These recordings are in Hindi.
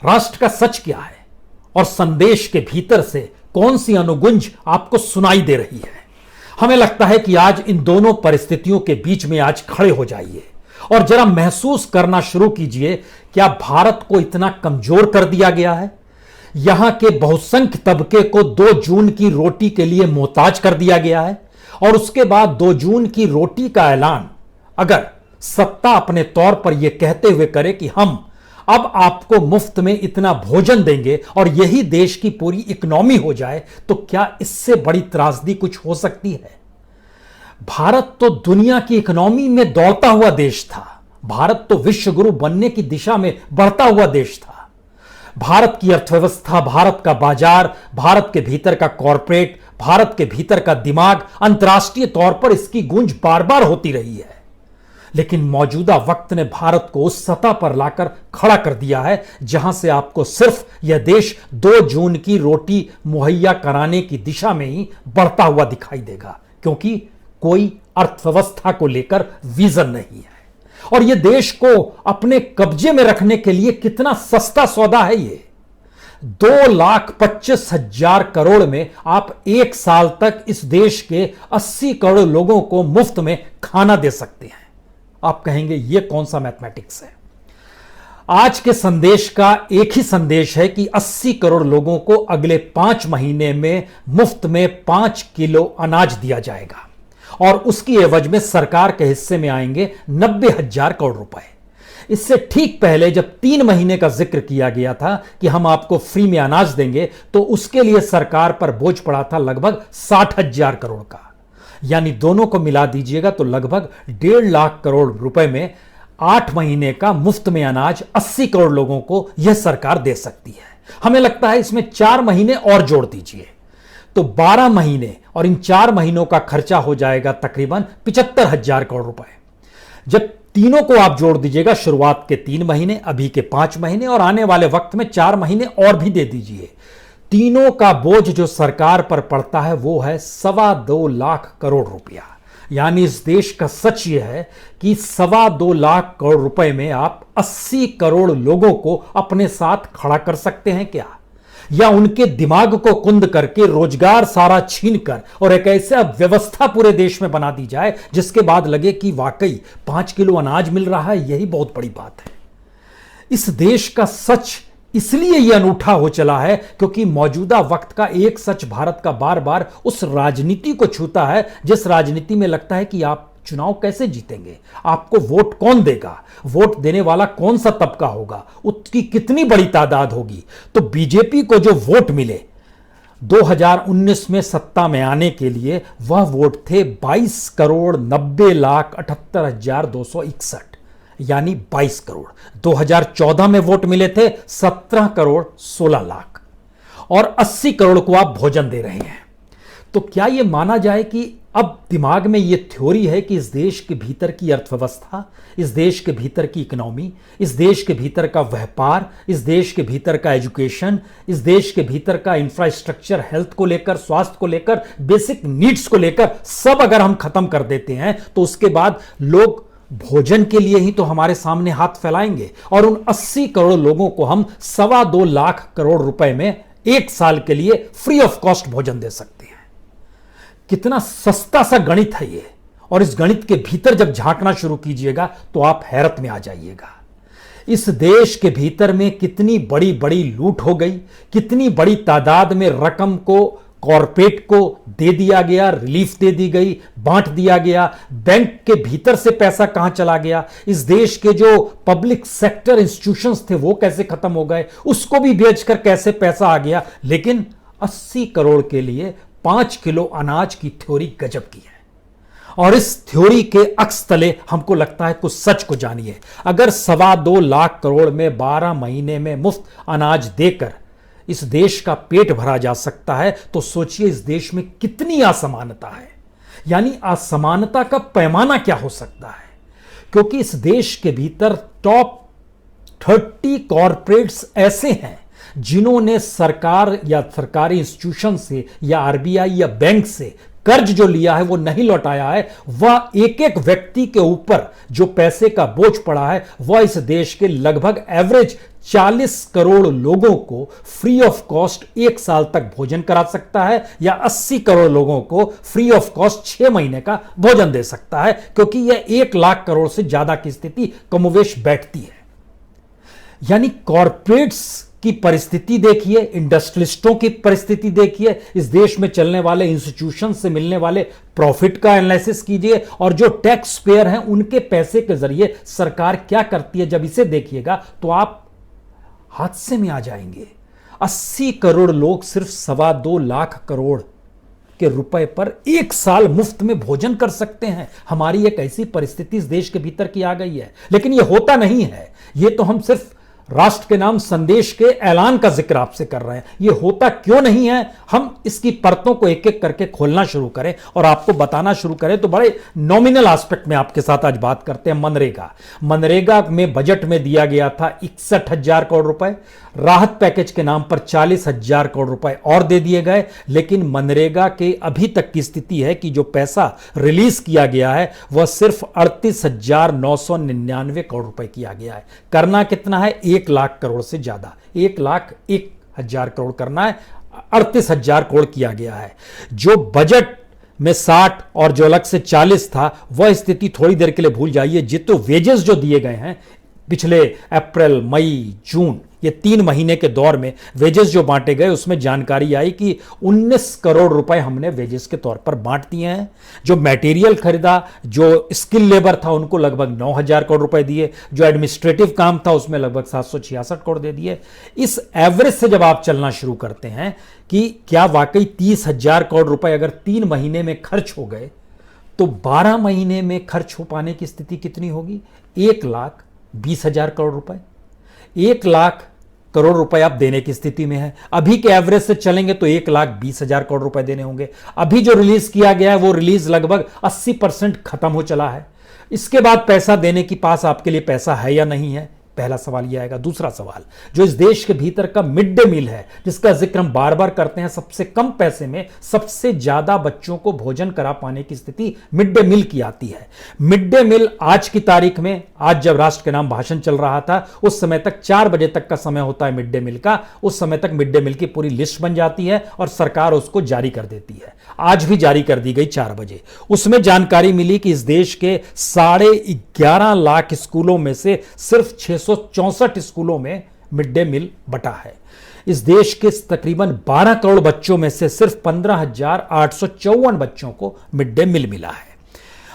राष्ट्र का सच क्या है और संदेश के भीतर से कौन सी अनुगुंज आपको सुनाई दे रही है। हमें लगता है कि आज इन दोनों परिस्थितियों के बीच में आज खड़े हो जाइए और जरा महसूस करना शुरू कीजिए, क्या भारत को इतना कमजोर कर दिया गया है? यहां के बहुसंख्य तबके को 2 जून की रोटी के लिए मोहताज कर दिया गया है और उसके बाद 2 जून की रोटी का ऐलान अगर सत्ता अपने तौर पर यह कहते हुए करे कि हम अब आपको मुफ्त में इतना भोजन देंगे और यही देश की पूरी इकोनॉमी हो जाए, तो क्या इससे बड़ी त्रासदी कुछ हो सकती है? भारत तो दुनिया की इकोनॉमी में दौड़ता हुआ देश था। भारत तो विश्व गुरु बनने की दिशा में बढ़ता हुआ देश था। भारत की अर्थव्यवस्था, भारत का बाजार, भारत के भीतर का कॉरपोरेट, भारत के भीतर का दिमाग, अंतर्राष्ट्रीय तौर पर इसकी गूंज बार बार होती रही है। लेकिन मौजूदा वक्त ने भारत को उस सतह पर लाकर खड़ा कर दिया है जहां से आपको सिर्फ यह देश 2 जून की रोटी मुहैया कराने की दिशा में ही बढ़ता हुआ दिखाई देगा, क्योंकि कोई अर्थव्यवस्था को लेकर विजन नहीं है। और यह देश को अपने कब्जे में रखने के लिए कितना सस्ता सौदा है। ये 2,25,000 करोड़ में आप 1 साल तक इस देश के 80 करोड़ लोगों को मुफ्त में खाना दे सकते हैं। आप कहेंगे यह कौन सा मैथमेटिक्स है? आज के संदेश का एक ही संदेश है कि 80 करोड़ लोगों को अगले 5 महीने में मुफ्त में 5 किलो अनाज दिया जाएगा और उसकी एवज में सरकार के हिस्से में आएंगे 90,000 करोड़ रुपए। इससे ठीक पहले जब 3 महीने का जिक्र किया गया था कि हम आपको फ्री में अनाज देंगे, तो उसके लिए सरकार पर बोझ पड़ा था लगभग 60,000 करोड़ का। यानी दोनों को मिला दीजिएगा तो लगभग 1.5 लाख करोड़ रुपए में 8 महीने का मुफ्त में अनाज 80 करोड़ लोगों को यह सरकार दे सकती है। हमें लगता है इसमें 4 महीने और जोड़ दीजिए तो 12 महीने, और इन 4 महीनों का खर्चा हो जाएगा तकरीबन 75,000 करोड़ रुपए। जब तीनों को आप जोड़ दीजिएगा, शुरुआत के 3 महीने, अभी के 5 महीने और आने वाले वक्त में 4 महीने और भी दे दीजिए, तीनों का बोझ जो सरकार पर पड़ता है वो है 2.25 लाख करोड़ रुपया। यानी इस देश का सच यह है कि 2.25 लाख करोड़ रुपए में आप 80 करोड़ लोगों को अपने साथ खड़ा कर सकते हैं क्या? या उनके दिमाग को कुंद करके रोजगार सारा छीन कर और एक ऐसा व्यवस्था पूरे देश में बना दी जाए जिसके बाद लगे कि वाकई 5 किलो अनाज मिल रहा है, यही बहुत बड़ी बात है। इस देश का सच इसलिए यह अनूठा हो चला है क्योंकि मौजूदा वक्त का एक सच भारत का बार बार उस राजनीति को छूता है जिस राजनीति में लगता है कि आप चुनाव कैसे जीतेंगे, आपको वोट कौन देगा, वोट देने वाला कौन सा तबका होगा, उसकी कितनी बड़ी तादाद होगी। तो बीजेपी को जो वोट मिले 2019 में सत्ता में आने के लिए, वह वोट थे 22,90,78,261, यानी 22 करोड़। 2014 में वोट मिले थे 17 करोड़ 16 लाख और 80 करोड़ को आप भोजन दे रहे हैं। तो क्या यह माना जाए कि अब दिमाग में यह थ्योरी है कि इस देश के भीतर की अर्थव्यवस्था, इस देश के भीतर की इकोनॉमी, इस देश के भीतर का व्यापार, इस देश के भीतर का एजुकेशन, इस देश के भीतर का इंफ्रास्ट्रक्चर, हेल्थ को लेकर, स्वास्थ्य को लेकर, बेसिक नीड्स को लेकर सब अगर हम खत्म कर देते हैं तो उसके बाद लोग भोजन के लिए ही तो हमारे सामने हाथ फैलाएंगे और उन 80 करोड़ लोगों को हम 2.25 लाख करोड़ रुपए में 1 साल के लिए फ्री ऑफ कॉस्ट भोजन दे सकते हैं। कितना सस्ता सा गणित है ये, और इस गणित के भीतर जब झांकना शुरू कीजिएगा तो आप हैरत में आ जाइएगा। इस देश के भीतर में कितनी बड़ी बड़ी लूट हो गई, कितनी बड़ी तादाद में रकम को कॉरपोरेट को दे दिया गया, रिलीफ दे दी गई, बांट दिया गया, बैंक के भीतर से पैसा कहां चला गया, इस देश के जो पब्लिक सेक्टर इंस्टीट्यूशंस थे वो कैसे खत्म हो गए, उसको भी बेचकर कैसे पैसा आ गया। लेकिन 80 करोड़ के लिए 5 किलो अनाज की थ्योरी गजब की है। और इस थ्योरी के अक्स तले हमको लगता है कुछ सच को जानिए। अगर 2.25 लाख करोड़ में 12 महीने में मुफ्त अनाज देकर इस देश का पेट भरा जा सकता है तो सोचिए इस देश में कितनी असमानता है। यानी असमानता का पैमाना क्या हो सकता है, क्योंकि इस देश के भीतर टॉप 30 कॉरपोरेट्स ऐसे हैं जिन्होंने सरकार या सरकारी इंस्टीट्यूशन से या आरबीआई या बैंक से कर्ज जो लिया है वो नहीं लौटाया है। वह एक एक व्यक्ति के ऊपर जो पैसे का बोझ पड़ा है वह इस देश के लगभग एवरेज 40 करोड़ लोगों को फ्री ऑफ कॉस्ट 1 साल तक भोजन करा सकता है, या 80 करोड़ लोगों को फ्री ऑफ कॉस्ट 6 महीने का भोजन दे सकता है, क्योंकि यह 1 लाख करोड़ से ज्यादा की स्थिति कमोवेश बैठती है। यानी कॉरपोरेट्स की परिस्थिति देखिए, इंडस्ट्रियलिस्टों की परिस्थिति देखिए, इस देश में चलने वाले इंस्टीट्यूशन से मिलने वाले प्रॉफिट का एनालिसिस कीजिए, और जो टैक्स पेयर हैं उनके पैसे के जरिए सरकार क्या करती है, जब इसे देखिएगा तो आप हादसे में आ जाएंगे। 80 करोड़ लोग सिर्फ 2.25 लाख करोड़ के रुपए पर 1 साल मुफ्त में भोजन कर सकते हैं। हमारी एक ऐसी परिस्थिति इस देश के भीतर की आ गई है, लेकिन यह होता नहीं है। यह तो हम सिर्फ राष्ट्र के नाम संदेश के ऐलान का जिक्र आपसे कर रहे हैं। यह होता क्यों नहीं है, हम इसकी परतों को एक एक करके खोलना शुरू करें और आपको बताना शुरू करें तो बड़े नॉमिनल एस्पेक्ट में आपके साथ आज बात करते हैं। मनरेगा में बजट में दिया गया था 61,000 करोड़ रुपए, राहत पैकेज के नाम पर 40,000 करोड़ रुपए और दे दिए गए, लेकिन मनरेगा के अभी तक की स्थिति है कि जो पैसा रिलीज किया गया है वह सिर्फ 38,999 करोड़ रुपए किया गया है। करना कितना है? 1 लाख करोड़ से ज्यादा, 1,01,000 करोड़ करना है, 38,000 करोड़ किया गया है। जो बजट में 60 और जो अलग से 40 था, वह स्थिति थोड़ी देर के लिए भूल जाइए। जितने वेजेस जो दिए गए हैं पिछले अप्रैल, मई, जून, ये 3 महीने के दौर में वेजेस जो बांटे गए, उसमें जानकारी आई कि 19 करोड़ रुपए हमने वेजेस के तौर पर बांट दिए हैं। जो मटेरियल खरीदा, जो स्किल लेबर था, उनको लगभग 9,000 करोड़ रुपए दिए। जो एडमिनिस्ट्रेटिव काम था उसमें लगभग 766 करोड़ दे दिए। इस एवरेज से जब आप चलना शुरू करते हैं कि क्या वाकई 30,000 करोड़ रुपए अगर 3 महीने में खर्च हो गए तो 12 महीने में खर्च हो पाने की स्थिति कितनी होगी? 1,20,000 करोड़ रुपए, 1 लाख करोड़ रुपए आप देने की स्थिति में है। अभी के एवरेज से चलेंगे तो 1,20,000 करोड़ रुपए देने होंगे। अभी जो रिलीज किया गया है वो रिलीज लगभग 80% खत्म हो चला है। इसके बाद पैसा देने की पास आपके लिए पैसा है या नहीं है, पहला सवाल यह आएगा। दूसरा सवाल, जो इस देश के भीतर का मिड डे मील है, जिसका जिक्र हम बार बार करते हैं, सबसे कम पैसे में सबसे ज्यादा बच्चों को भोजन करा पाने की स्थिति मिड डे मील की आती है। मिड डे मील आज की तारीख में, आज जब राष्ट्र के नाम भाषण चल रहा था, उस समय तक 4 बजे तक का समय होता है मिड डे मील का। उस समय तक मिड डे मील की पूरी लिस्ट बन जाती है और सरकार उसको जारी कर देती है। आज भी जारी कर दी गई 4 बजे। उसमें जानकारी मिली कि इस देश के 11.5 लाख स्कूलों में से सिर्फ 664 स्कूलों में मिड डे मील बटा है। इस देश के तकरीबन 12 करोड़ बच्चों में से सिर्फ 15,854 बच्चों को मिड डे मील मिला है,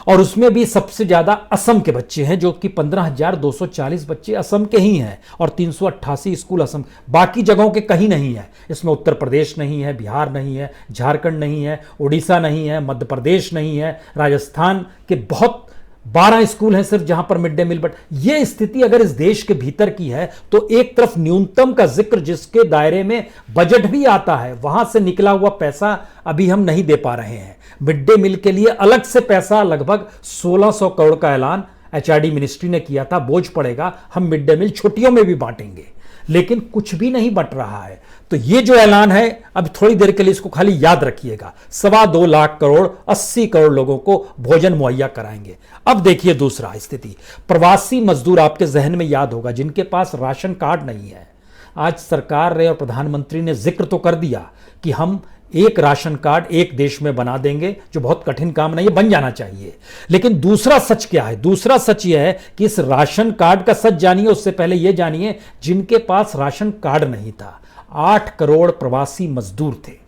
और उसमें भी सबसे ज्यादा असम के बच्चे हैं, जो कि 15,240 बच्चे असम के ही हैं, और 388 स्कूल असम, बाकी जगहों के कहीं नहीं है। इसमें उत्तर प्रदेश नहीं है, बिहार नहीं है, झारखंड नहीं है, उड़ीसा नहीं है, मध्य प्रदेश नहीं है, राजस्थान के बहुत 12 स्कूल हैं सिर्फ जहां पर मिड डे मील। बट यह स्थिति अगर इस देश के भीतर की है तो एक तरफ न्यूनतम का जिक्र, जिसके दायरे में बजट भी आता है, वहां से निकला हुआ पैसा अभी हम नहीं दे पा रहे हैं। मिड डे मील के लिए अलग से पैसा लगभग 1,600 करोड़ का ऐलान एचआरडी मिनिस्ट्री ने किया था, बोझ पड़ेगा, हम मिड डे मील छुट्टियों में भी बांटेंगे, लेकिन कुछ भी नहीं बट रहा है। तो ये जो ऐलान है, अब थोड़ी देर के लिए इसको खाली याद रखिएगा, 2.25 लाख करोड़ 80 करोड़ लोगों को भोजन मुहैया कराएंगे। अब देखिए दूसरा स्थिति, प्रवासी मजदूर, आपके जहन में याद होगा, जिनके पास राशन कार्ड नहीं है। आज सरकार ने और प्रधानमंत्री ने जिक्र तो कर दिया कि हम एक राशन कार्ड एक देश में बना देंगे, जो बहुत कठिन काम नहीं है, बन जाना चाहिए। लेकिन दूसरा सच क्या है? दूसरा सच यह है कि इस राशन कार्ड का सच जानिए, उससे पहले यह जानिए जिनके पास राशन कार्ड नहीं था। 8 करोड़ प्रवासी मजदूर थे,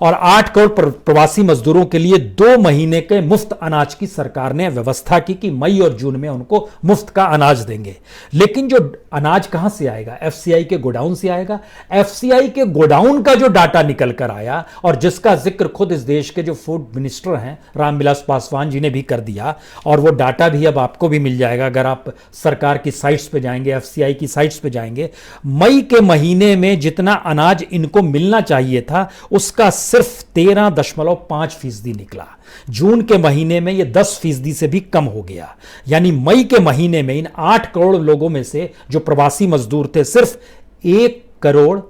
और 8 करोड़ प्रवासी मजदूरों के लिए 2 महीने के मुफ्त अनाज की सरकार ने व्यवस्था की कि मई और जून में उनको मुफ्त का अनाज देंगे। लेकिन जो अनाज कहां से आएगा? एफसीआई के गोडाउन से आएगा। एफसीआई के गोडाउन का जो डाटा निकल कर आया, और जिसका जिक्र खुद इस देश के जो फूड मिनिस्टर हैं रामविलास पासवान जी ने भी कर दिया, और वो डाटा भी अब आपको भी मिल जाएगा अगर आप सरकार की साइट्स पे जाएंगे, एफसीआई की साइट्स पे जाएंगे। मई के महीने में जितना अनाज इनको मिलना चाहिए था, उसका सिर्फ 13.5% निकला। जून के महीने में यह 10% से भी कम हो गया। यानी मई के महीने में इन 8 करोड़ लोगों में से जो प्रवासी मजदूर थे, सिर्फ 1 करोड़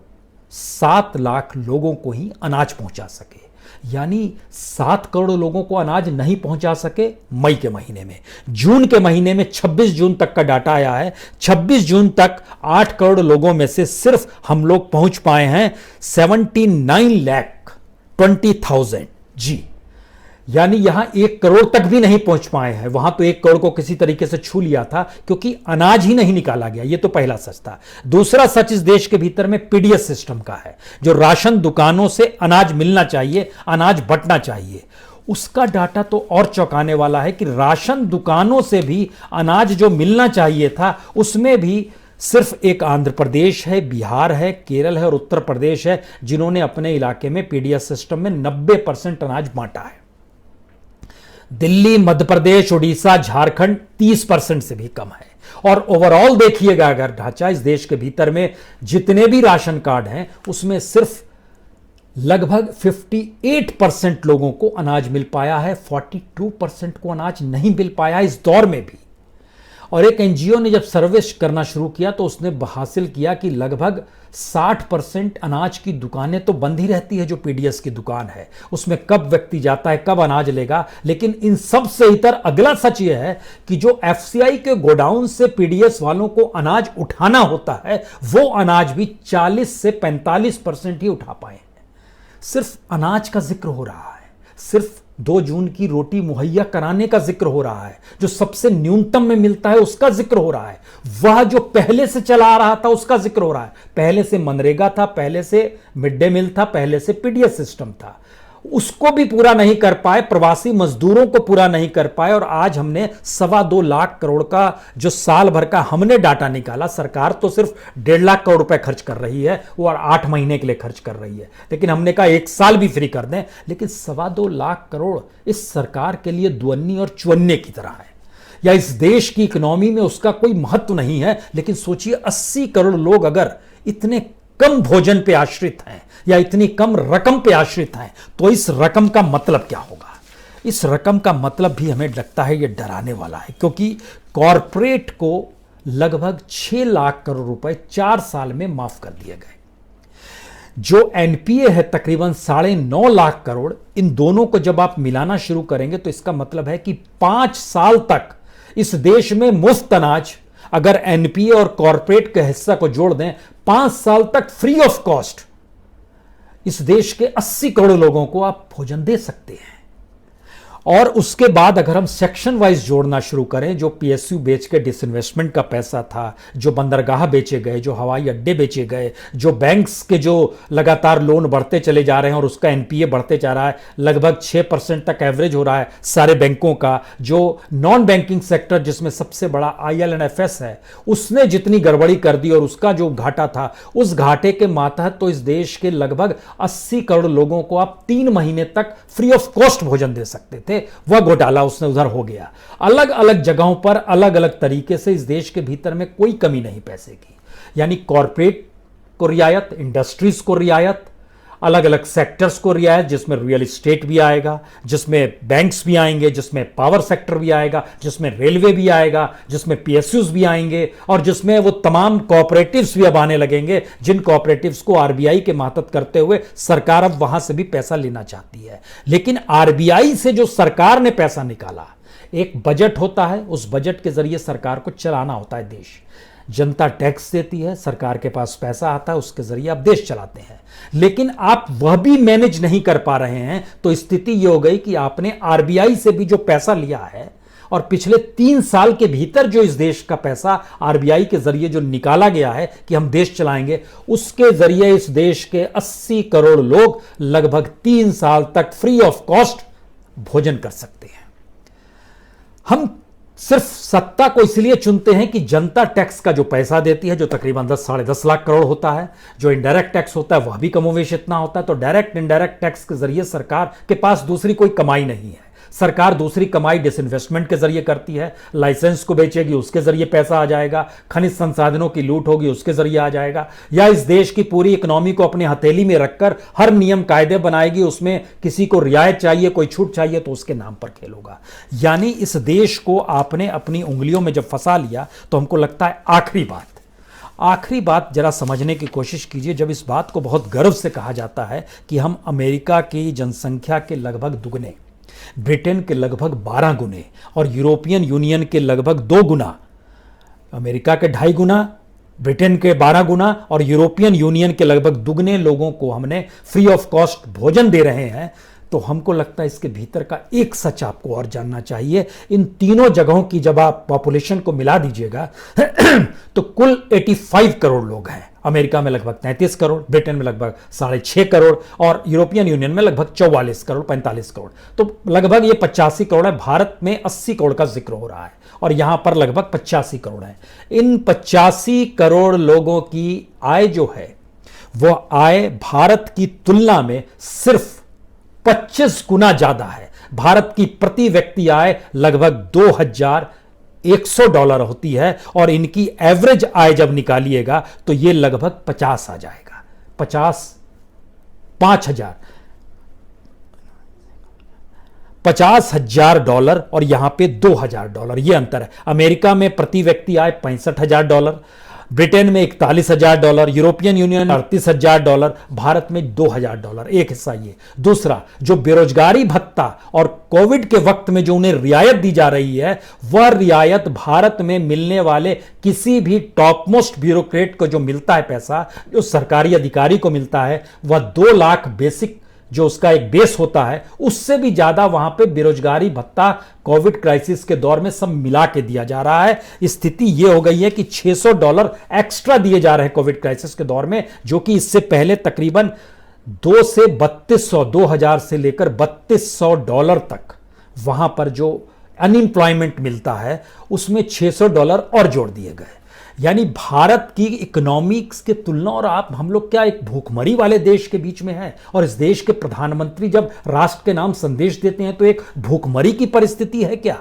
7 लाख लोगों को ही अनाज पहुंचा सके। यानी 7 करोड़ लोगों को अनाज नहीं पहुंचा सके मई के महीने में। जून के महीने में 26 जून तक का डाटा आया है, 26 जून तक 8 करोड़ लोगों में से सिर्फ हम लोग पहुंच पाए हैं 79,20,000 जी। यानी यहां 1 करोड़ तक भी नहीं पहुंच पाए हैं। वहां तो 1 करोड़ को किसी तरीके से छू लिया था क्योंकि अनाज ही नहीं निकाला गया। यह तो पहला सच था। दूसरा सच इस देश के भीतर में पीडीएस सिस्टम का है, जो राशन दुकानों से अनाज मिलना चाहिए, अनाज बंटना चाहिए। उसका डाटा तो और चौंकाने वाला है कि राशन दुकानों से भी अनाज जो मिलना चाहिए था, उसमें भी सिर्फ एक आंध्र प्रदेश है, बिहार है, केरल है और उत्तर प्रदेश है जिन्होंने अपने इलाके में पीडीएस सिस्टम में 90% अनाज बांटा है। दिल्ली, मध्य प्रदेश, उड़ीसा, झारखंड 30% से भी कम है। और ओवरऑल देखिएगा अगर ढांचा इस देश के भीतर में जितने भी राशन कार्ड हैं उसमें सिर्फ लगभग 58% लोगों को अनाज मिल पाया है, 42% को अनाज नहीं मिल पाया इस दौर में भी। और एक एनजीओ ने जब सर्वे करना शुरू किया तो उसने हासिल किया कि लगभग 60% अनाज की दुकानें तो बंद ही रहती है। जो पीडीएस की दुकान है उसमें कब व्यक्ति जाता है, कब अनाज लेगा। लेकिन इन सब से इतर अगला सच यह है कि जो एफसीआई के गोडाउन से पीडीएस वालों को अनाज उठाना होता है, वो अनाज भी 40 से 45% ही उठा पाए हैं। सिर्फ अनाज का जिक्र हो रहा है, सिर्फ 2 जून की रोटी मुहैया कराने का जिक्र हो रहा है, जो सबसे न्यूनतम में मिलता है उसका जिक्र हो रहा है, वह जो पहले से चला आ रहा था उसका जिक्र हो रहा है। पहले से मनरेगा था, पहले से मिड डे मील था, पहले से पीडीएस सिस्टम था, उसको भी पूरा नहीं कर पाए, प्रवासी मजदूरों को पूरा नहीं कर पाए। और आज हमने 2.25 लाख करोड़ का जो साल भर का हमने डाटा निकाला, सरकार तो सिर्फ 1.5 लाख करोड़ रुपए खर्च कर रही है, वो 8 महीने के लिए खर्च कर रही है, लेकिन हमने कहा 1 साल भी फ्री कर दें। लेकिन 2.25 लाख करोड़ इस सरकार के लिए दुअन्नी और चुअन्ने की तरह है, या इस देश की इकोनॉमी में उसका कोई महत्व नहीं है। लेकिन सोचिए 80 करोड़ लोग अगर इतने कम भोजन पे आश्रित हैं या इतनी कम रकम पे आश्रित हैं, तो इस रकम का मतलब क्या होगा। इस रकम का मतलब भी हमें लगता है ये डराने वाला है, क्योंकि कॉरपोरेट को लगभग 6 लाख करोड़ रुपए 4 साल में माफ कर दिए गए। जो एनपीए है तकरीबन 9.5 लाख करोड़, इन दोनों को जब आप मिलाना शुरू करेंगे तो इसका मतलब है कि 5 साल तक इस देश में मुफ्त अनाज, अगर एनपीए और कॉरपोरेट के हिस्सा को जोड़ दें, 5 साल तक फ्री ऑफ कॉस्ट इस देश के 80 करोड़ लोगों को आप भोजन दे सकते हैं। और उसके बाद अगर हम सेक्शन वाइज जोड़ना शुरू करें, जो पीएसयू बेच के डिसइन्वेस्टमेंट का पैसा था, जो बंदरगाह बेचे गए, जो हवाई अड्डे बेचे गए, जो बैंक्स के जो लगातार लोन बढ़ते चले जा रहे हैं और उसका एनपीए बढ़ते जा रहा है, लगभग 6% तक एवरेज हो रहा है सारे बैंकों का। जो नॉन बैंकिंग सेक्टर जिसमें सबसे बड़ा आईएलएनएफएस है, उसने जितनी गड़बड़ी कर दी और उसका जो घाटा था, उस घाटे के मातहत तो इस देश के लगभग 80 करोड़ लोगों को आप 3 महीने तक फ्री ऑफ कॉस्ट भोजन दे सकते थे। वह घोटाला उसने उधर हो गया। अलग अलग जगहों पर अलग अलग तरीके से इस देश के भीतर में कोई कमी नहीं पैसे की, यानी कॉरपोरेट को रियायत, इंडस्ट्रीज को रियायत, अलग अलग सेक्टर्स को रियायत, जिसमें रियल एस्टेट भी आएगा, जिसमें बैंक्स भी आएंगे, जिसमें पावर सेक्टर भी आएगा, जिसमें रेलवे भी आएगा, जिसमें पीएसयूज भी आएंगे, और जिसमें वो तमाम कोऑपरेटिव्स भी अब आने लगेंगे, जिन कोऑपरेटिव्स को आरबीआई के मातहत करते हुए सरकार अब वहां से भी पैसा लेना चाहती है। लेकिन आरबीआई से जो सरकार ने पैसा निकाला, एक बजट होता है, उस बजट के जरिए सरकार को चलाना होता है देश। जनता टैक्स देती है, सरकार के पास पैसा आता है, उसके जरिए आप देश चलाते हैं। लेकिन आप वह भी मैनेज नहीं कर पा रहे हैं, तो स्थिति यह हो गई कि आपने आरबीआई से भी जो पैसा लिया है और पिछले 3 साल के भीतर जो इस देश का पैसा आरबीआई के जरिए जो निकाला गया है कि हम देश चलाएंगे, उसके जरिए इस देश के 80 करोड़ लोग लगभग 3 साल तक फ्री ऑफ कॉस्ट भोजन कर सकते हैं। हम सिर्फ सत्ता को इसलिए चुनते हैं कि जनता टैक्स का जो पैसा देती है, जो तकरीबन 10-10.5 लाख करोड़ होता है, जो इनडायरेक्ट टैक्स होता है वह भी कमोवेश इतना होता है, तो डायरेक्ट इनडायरेक्ट टैक्स के जरिए सरकार के पास दूसरी कोई कमाई नहीं है। सरकार दूसरी कमाई डिसइन्वेस्टमेंट के जरिए करती है, लाइसेंस को बेचेगी उसके जरिए पैसा आ जाएगा, खनिज संसाधनों की लूट होगी उसके जरिए आ जाएगा, या इस देश की पूरी इकोनॉमी को अपने हथेली में रखकर हर नियम कायदे बनाएगी, उसमें किसी को रियायत चाहिए, कोई छूट चाहिए तो उसके नाम पर खेल होगा। यानी इस देश को आपने अपनी उंगलियों में जब फंसा लिया तो हमको लगता है आखिरी बात जरा समझने की कोशिश कीजिए, जब इस बात को बहुत गर्व से कहा जाता है कि हम अमेरिका की जनसंख्या के लगभग दुगने, ब्रिटेन के लगभग 12 गुने और यूरोपियन यूनियन के लगभग 2 गुना, अमेरिका के 2.5 गुना, ब्रिटेन के 12 गुना और यूरोपियन यूनियन के लगभग दुगने लोगों को हमने फ्री ऑफ कॉस्ट भोजन दे रहे हैं, तो हमको लगता है इसके भीतर का एक सच आपको और जानना चाहिए। इन तीनों जगहों की जब आप पॉपुलेशन को मिला दीजिएगा तो कुल 85 करोड़ लोग हैं। अमेरिका में लगभग 33 करोड़, ब्रिटेन में लगभग 6.5 करोड़ और यूरोपियन यूनियन में लगभग 44 करोड़ 45 करोड़, तो लगभग ये 85 करोड़ है। भारत में 80 करोड़ का जिक्र हो रहा है और यहां पर लगभग 85 करोड़ है। इन 85 करोड़ लोगों की आय जो है वह आय भारत की तुलना में सिर्फ 25 गुना ज्यादा है। भारत की प्रति व्यक्ति आय लगभग $2,100 होती है और इनकी एवरेज आय जब निकालिएगा तो यह लगभग 50 आ जाएगा, 50,000 डॉलर और यहां पे $2,000, यह अंतर है। अमेरिका में प्रति व्यक्ति आय $65,000, ब्रिटेन में $41,000, यूरोपियन यूनियन $38,000, भारत में $2,000। एक हिस्सा ये। दूसरा, जो बेरोजगारी भत्ता और कोविड के वक्त में जो उन्हें रियायत दी जा रही है, वह रियायत भारत में मिलने वाले किसी भी टॉप मोस्ट ब्यूरोक्रेट को जो मिलता है पैसा, जो सरकारी अधिकारी को मिलता है, वह 2 लाख बेसिक जो उसका एक बेस होता है, उससे भी ज्यादा वहां पे बेरोजगारी भत्ता कोविड क्राइसिस के दौर में सब मिला के दिया जा रहा है। स्थिति यह हो गई है कि $600 एक्स्ट्रा दिए जा रहे हैं कोविड क्राइसिस के दौर में, जो कि इससे पहले तकरीबन 2 से 3200, 2000 से लेकर $3200 तक वहां पर जो अनएम्प्लॉयमेंट मिलता है उसमें $600 और जोड़ दिए गए। यानी भारत की इकोनॉमिक्स के तुलना, और आप हम लोग क्या एक भूखमरी वाले देश के बीच में हैं, और इस देश के प्रधानमंत्री जब राष्ट्र के नाम संदेश देते हैं तो एक भूखमरी की परिस्थिति है क्या?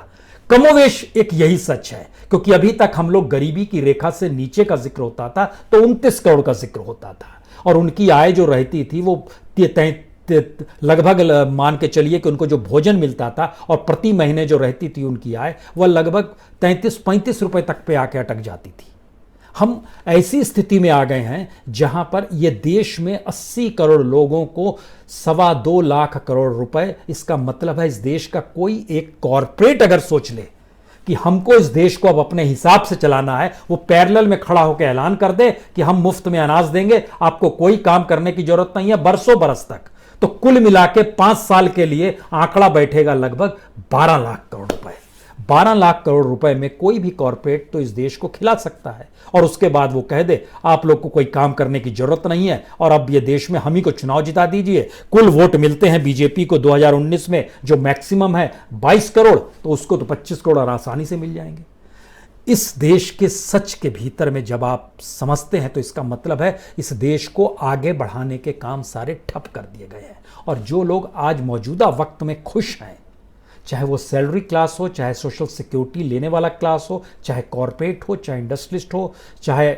कमोवेश एक यही सच है, क्योंकि अभी तक हम लोग गरीबी की रेखा से नीचे का जिक्र होता था तो 29 करोड़ का जिक्र होता था और उनकी आय जो रहती थी वो लगभग मान के चलिए कि उनको जो भोजन मिलता था और प्रति महीने जो रहती थी उनकी आय, वह लगभग 33-35 रुपए तक पे आके अटक जाती थी। हम ऐसी स्थिति में आ गए हैं जहां पर यह देश में 80 करोड़ लोगों को 2.25 लाख करोड़ रुपए, इसका मतलब है इस देश का कोई एक कॉरपोरेट अगर सोच ले कि हमको इस देश को अब अपने हिसाब से चलाना है, वो पैरेलल में खड़ा होकर ऐलान कर दे कि हम मुफ्त में अनाज देंगे, आपको कोई काम करने की जरूरत नहीं है बरसों बरस तक, तो कुल मिला के 5 साल के लिए आंकड़ा बैठेगा लगभग 12 लाख करोड़ रुपए। 12 लाख करोड़ रुपए में कोई भी कॉरपोरेट तो इस देश को खिला सकता है और उसके बाद वो कह दे आप लोग को कोई काम करने की जरूरत नहीं है और अब ये देश में हम ही को चुनाव जिता दीजिए। कुल वोट मिलते हैं बीजेपी को 2019 में जो मैक्सिमम है 22 करोड़, तो उसको तो 25 करोड़ और आसानी से मिल जाएंगे। इस देश के सच के भीतर में जब आप समझते हैं तो इसका मतलब है इस देश को आगे बढ़ाने के काम सारे ठप कर दिए गए हैं और जो लोग आज मौजूदा वक्त में खुश हैं, चाहे वो सैलरी क्लास हो, चाहे सोशल सिक्योरिटी लेने वाला क्लास हो, चाहे कॉरपोरेट हो, चाहे इंडस्ट्रियलिस्ट हो, चाहे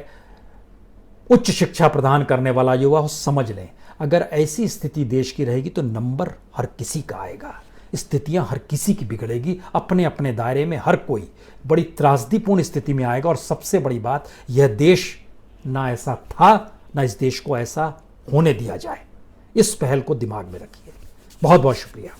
उच्च शिक्षा प्रदान करने वाला युवा हो, समझ लें अगर ऐसी स्थिति देश की रहेगी तो नंबर हर किसी का आएगा, स्थितियां हर किसी की बिगड़ेगी, अपने अपने दायरे में हर कोई बड़ी त्रासदीपूर्ण स्थिति में आएगा। और सबसे बड़ी बात, यह देश ना ऐसा था ना इस देश को ऐसा होने दिया जाए। इस पहल को दिमाग में रखिए। बहुत बहुत शुक्रिया।